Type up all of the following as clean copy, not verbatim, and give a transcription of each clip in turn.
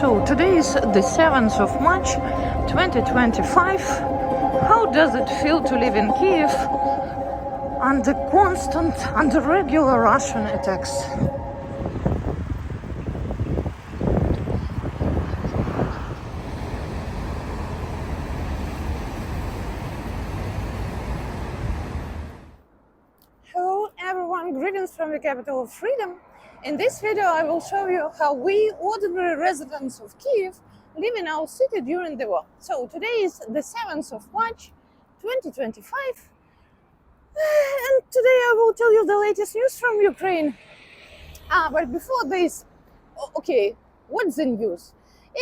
So today is the 7th of March 2025. How does it feel to live in Kyiv under regular Russian attacks? Hello everyone, greetings from the capital of freedom. In this video I will show you how we, ordinary residents of Kyiv, live in our city during the war. So today is the 7th of March 2025 and today I will tell you the latest news from Ukraine. But before this, okay, what's the news?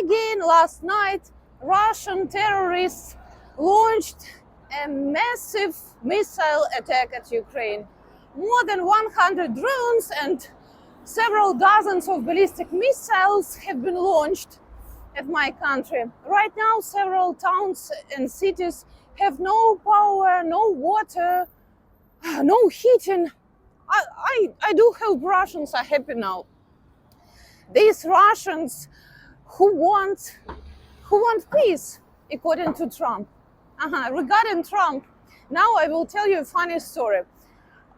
Again, last night Russian terrorists launched a massive missile attack at Ukraine. More than 100 drones and several dozens of ballistic missiles have been launched at my country. Right now, several towns and cities have no power, no water, no heating. I do hope Russians are happy now. These Russians who want peace, according to Trump. Regarding Trump, now I will tell you a funny story.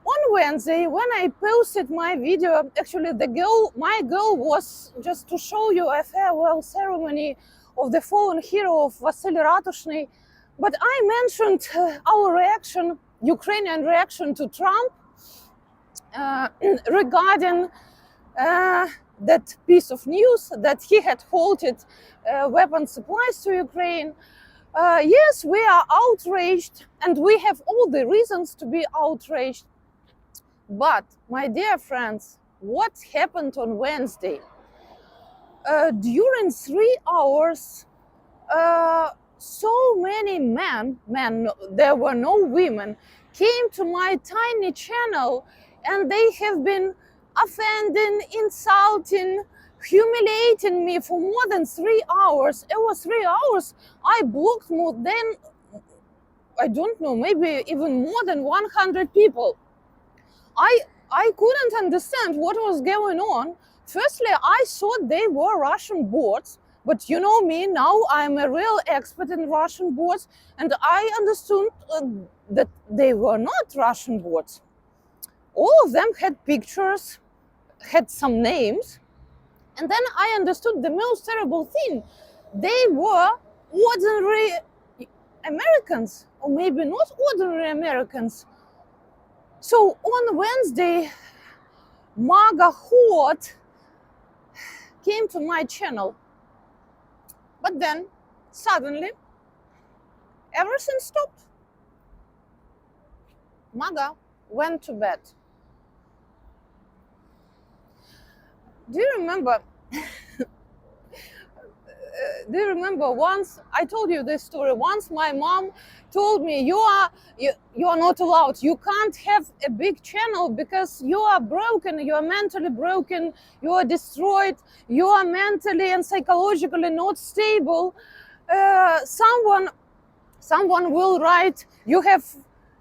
On Wednesday, when I posted my video, actually my goal was just to show you a farewell ceremony of the fallen hero of Vasily Ratushny. But I mentioned our reaction, Ukrainian reaction to Trump regarding that piece of news that he had halted weapon supplies to Ukraine. Yes, we are outraged and we have all the reasons to be outraged. But, my dear friends, what happened on Wednesday? During 3 hours, so many men, there were no women, came to my tiny channel and they have been offending, insulting, humiliating me for more than 3 hours. It was 3 hours. I blocked more than, I don't know, maybe even more than 100 people. I couldn't understand what was going on. Firstly, I thought they were Russian bots, but you know me, now I'm a real expert in Russian bots, and I understood that they were not Russian bots. All of them had pictures, had some names, and then I understood the most terrible thing. They were ordinary Americans, or maybe not ordinary Americans. So on Wednesday, MAGA horde came to my channel. But then, suddenly, everything stopped. MAGA went to bed. Do you remember? Do you remember once I told you this story? Once my mom told me, you are not allowed. You can't have a big channel because you are broken. You are mentally broken. You are destroyed. You are mentally and psychologically not stable. Someone will write, you have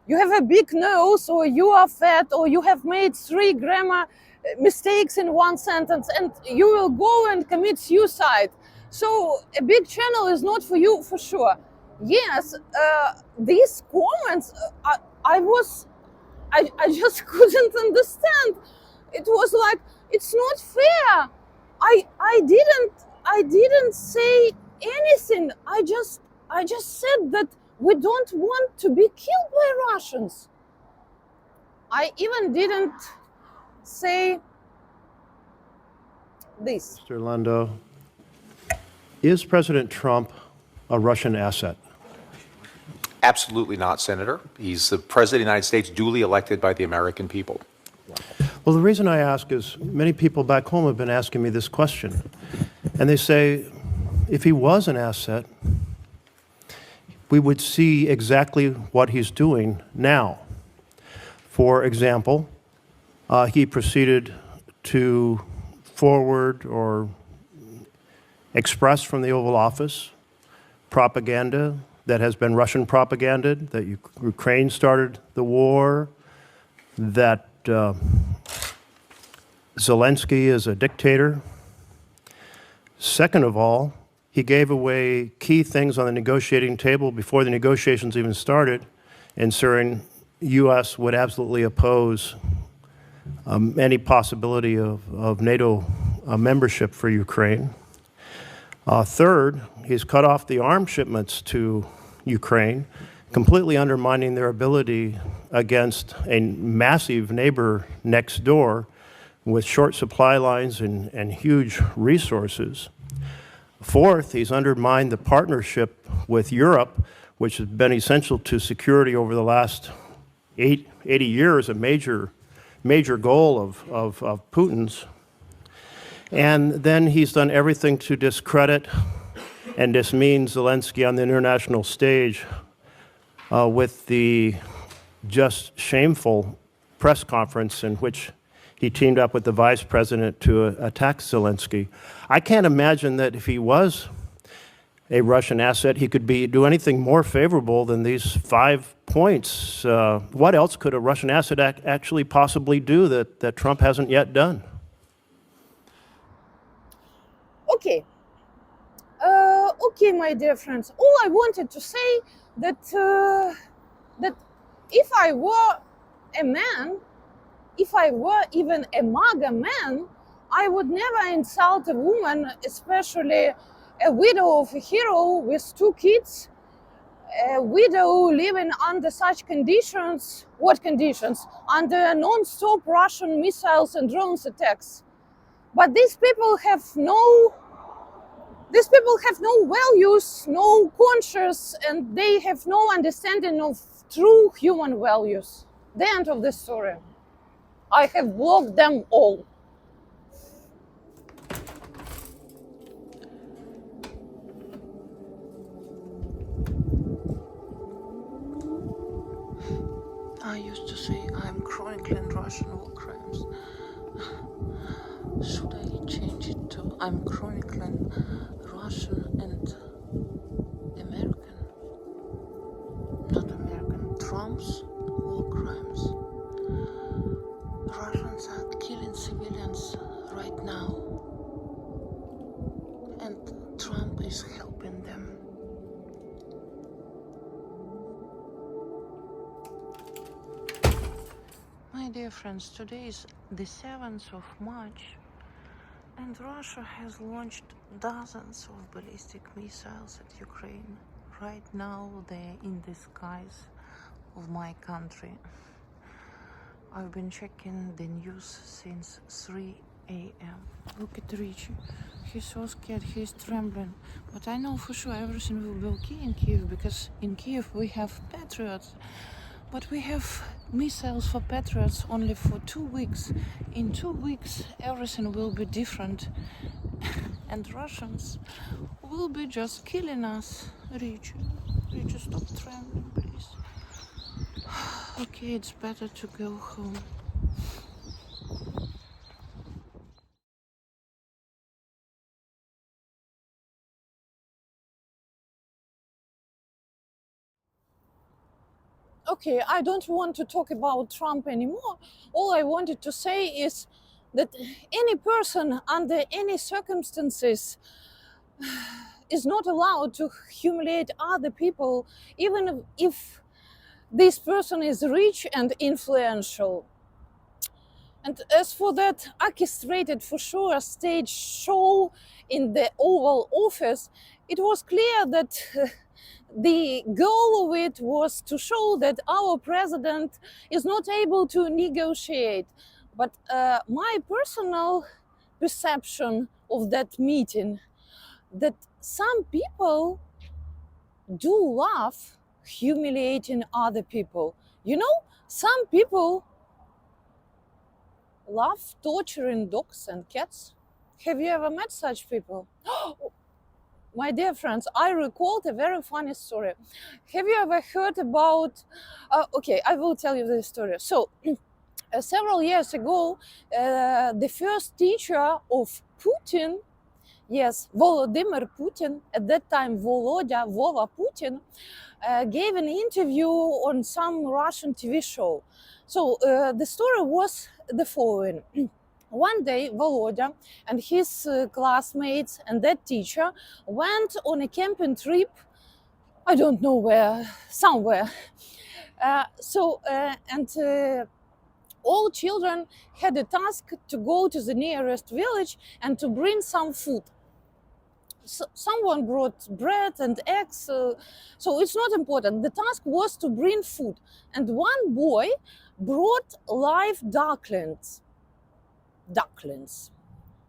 a big nose, or you are fat, or you have made 3 grammar mistakes in one sentence, and you will go and commit suicide. So a big channel is not for you, for sure. Yes, these comments, I just couldn't understand. It was like, it's not fair. I didn't say anything. I just said that we don't want to be killed by Russians. I even didn't say this. Mr. Lando, is President Trump a Russian asset? Absolutely not, Senator. He's the President of the United States, duly elected by the American people. Well, the reason I ask is many people back home have been asking me this question. And they say, if he was an asset, we would see exactly what he's doing now. For example, he proceeded to forward or express from the Oval Office propaganda that has been Russian propaganda, that Ukraine started the war, that Zelensky is a dictator. Second of all, he gave away key things on the negotiating table before the negotiations even started, ensuring U.S. would absolutely oppose any possibility of NATO membership for Ukraine. Third, he's cut off the arms shipments to Ukraine, completely undermining their ability against a massive neighbor next door with short supply lines and huge resources. Fourth, he's undermined the partnership with Europe, which has been essential to security over the last 80 years, a major goal of Putin's. And then he's done everything to discredit and dismean Zelensky on the international stage with the just shameful press conference in which he teamed up with the vice president to attack Zelensky. I can't imagine that if he was a Russian asset, he could do anything more favorable than these 5 points. What else could a Russian asset actually possibly do that Trump hasn't yet done? Okay. Okay, my dear friends. All I wanted to say that if I were a man, if I were even a MAGA man, I would never insult a woman, especially a widow of a hero with 2 kids, a widow living under such conditions. What conditions? Under non-stop Russian missiles and drones attacks. But these people have no values, no conscience, and they have no understanding of true human values. The end of the story. I have blocked them all. I used to say I'm chronicling Russian war crimes. Should I change it to I'm chronicling Russian and American? Not American, Trump's war crimes. Russians are killing civilians right now, and Trump is helping them. My dear friends, today is the 7th of March, and Russia has launched dozens of ballistic missiles at Ukraine. Right now they're in the skies of my country. I've been checking the news since 3 a.m. Look at Richie. He's so scared, he's trembling. But I know for sure everything will be okay in Kyiv, because in Kyiv we have Patriots. But we have missiles for Patriots only for 2 weeks. In 2 weeks everything will be different. And Russians will be just killing us. Richie, stop trembling, please. Okay, it's better to go home. Okay, I don't want to talk about Trump anymore. All I wanted to say is that any person under any circumstances is not allowed to humiliate other people, even if this person is rich and influential. And as for that orchestrated, for sure, stage show in the Oval Office, it was clear that the goal of it was to show that our president is not able to negotiate. But my personal perception of that meeting, that some people do love humiliating other people. You know, some people love torturing dogs and cats. Have you ever met such people? My dear friends, I recalled a very funny story. Have you ever heard about... okay, I will tell you the story. So, several years ago, the first teacher of Putin, yes, Volodymyr Putin, at that time Volodya Vova Putin, gave an interview on some Russian TV show. So the story was the following. One day, Volodya and his classmates and that teacher went on a camping trip, I don't know where, somewhere. All children had a task to go to the nearest village and to bring some food. Someone brought bread and eggs, so it's not important. The task was to bring food. And one boy brought live ducklings.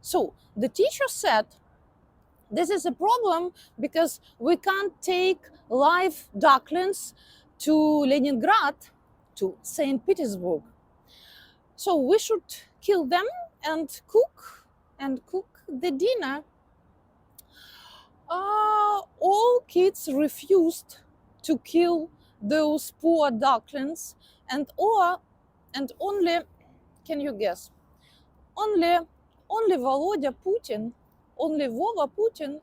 So the teacher said, this is a problem because we can't take live ducklings to Leningrad, to St. Petersburg. So we should kill them and cook the dinner. All kids refused to kill those poor ducklings, and only, can you guess? Only Volodya Putin, only Vova Putin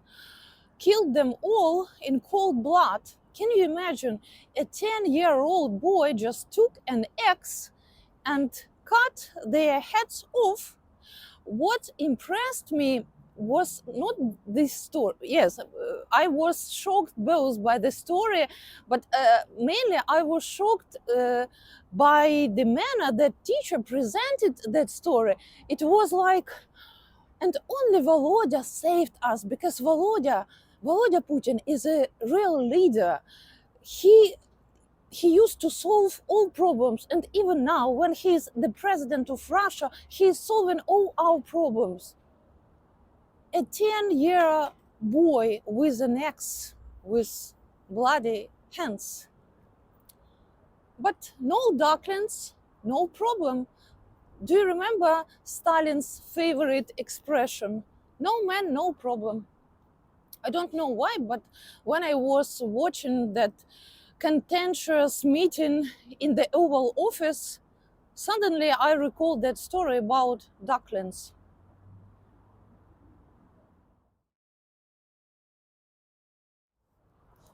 killed them all in cold blood. Can you imagine? A 10-year-old boy just took an axe and cut their heads off. What impressed me was not this story. Yes, I was shocked both by the story, but mainly I was shocked by the manner that teacher presented that story. It was like, and only Volodya saved us, because Volodya Putin is a real leader. He used to solve all problems, and even now, when he's the president of Russia, he's solving all our problems. A 10-year boy with an axe, with bloody hands. But no ducklings, no problem. Do you remember Stalin's favorite expression? No man, no problem. I don't know why, but when I was watching that contentious meeting in the Oval Office, suddenly I recalled that story about ducklings.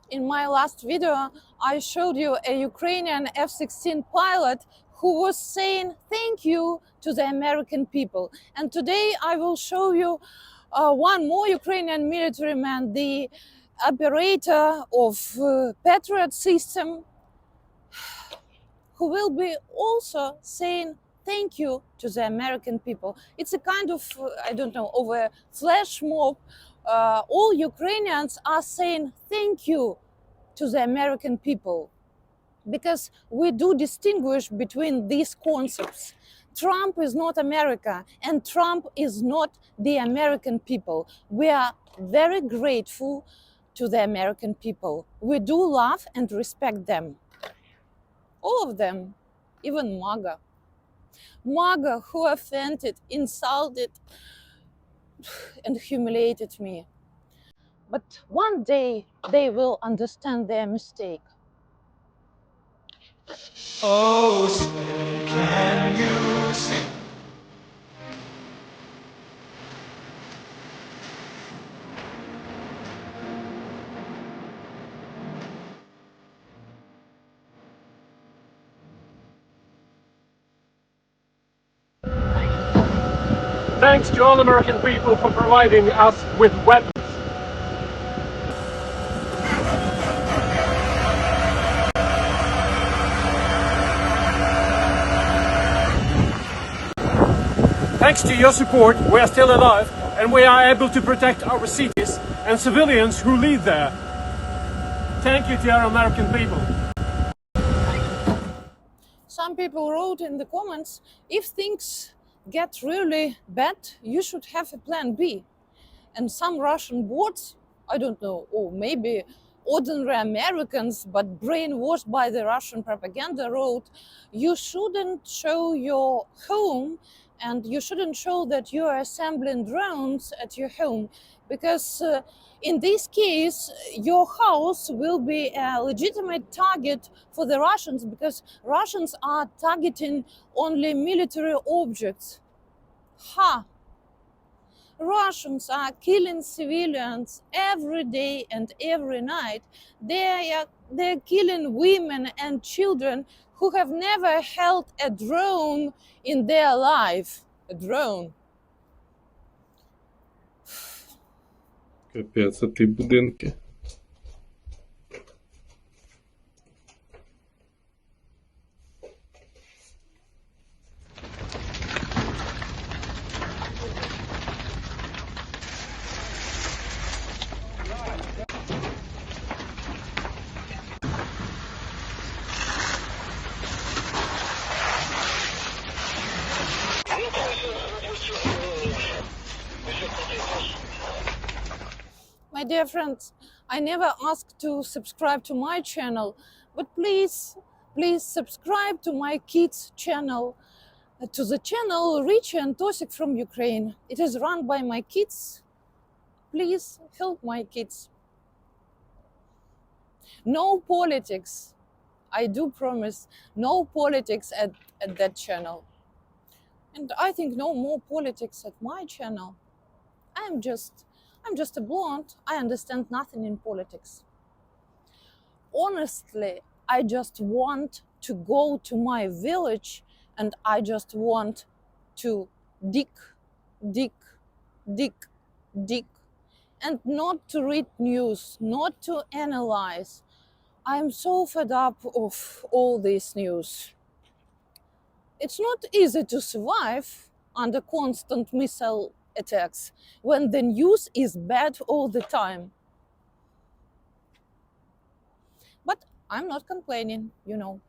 In my last video, I showed you a Ukrainian F-16 pilot who was saying thank you to the American people. And today I will show you one more Ukrainian military man, the operator of Patriot system, who will be also saying thank you to the American people. It's a kind of, I don't know, of a flash mob. All Ukrainians are saying thank you to the American people, because we do distinguish between these concepts. Trump is not America, and Trump is not the American people. We are very grateful to the American people. We do love and respect them. All of them, even MAGA. MAGA, who offended, insulted, and humiliated me. But one day they will understand their mistake. Oh, say, can you see? Thanks to all American people for providing us with weapons. Thanks to your support, we are still alive and we are able to protect our cities and civilians who live there. Thank you to our American people. Some people wrote in the comments, if things get really bad, you should have a plan B. And some Russian bots, I don't know, or maybe ordinary Americans, but brainwashed by the Russian propaganda, wrote, you shouldn't show your home and you shouldn't show that you are assembling drones at your home, because in this case, your house will be a legitimate target for the Russians, because Russians are targeting only military objects. Ha! Russians are killing civilians every day and every night. They're killing women and children who have never held a drone in their life. A drone. Капець, а ті будинки. My dear friends, I never asked to subscribe to my channel, but please subscribe to my kids' channel, to the channel Richie and Tosik from Ukraine. It is run by my kids. Please help my kids. No politics. I do promise, no politics at that channel. And I think no more politics at my channel. I'm just a blonde. I understand nothing in politics. Honestly, I just want to go to my village and I just want to dig, and not to read news, not to analyze. I'm so fed up of all this news. It's not easy to survive under constant missile attacks when the news is bad all the time. But I'm not complaining, you know.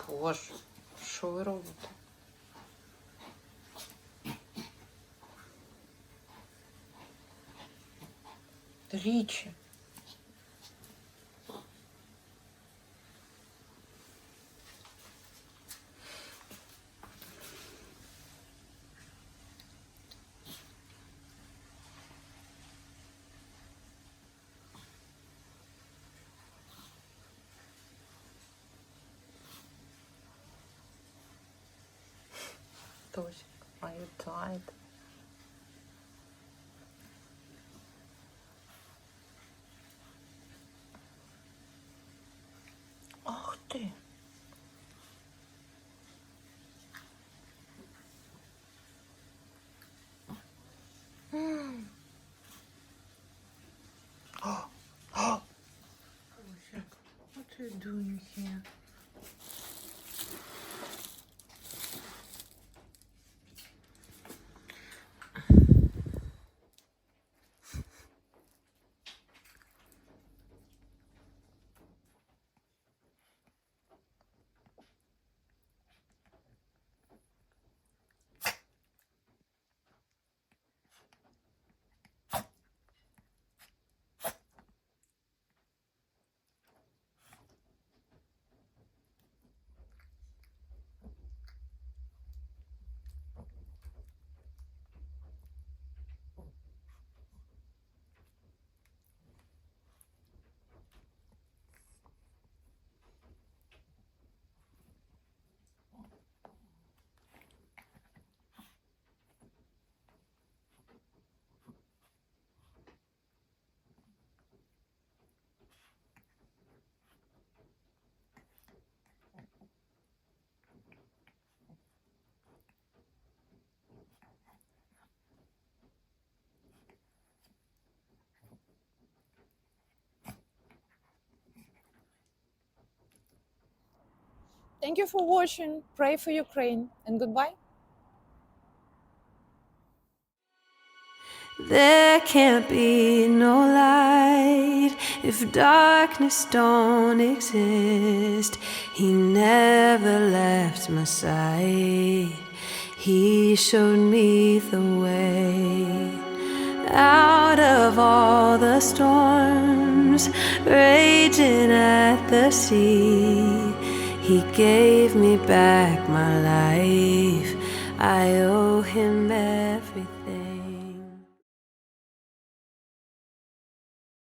Боже, що ви робите? Річі. Тосик, are you tired? Ах ти. What are you doing here? Thank you for watching. Pray for Ukraine and goodbye. There can't be no light if darkness don't exist. He never left my side. He showed me the way out of all the storms raging at the sea. He gave me back my life. I owe him everything.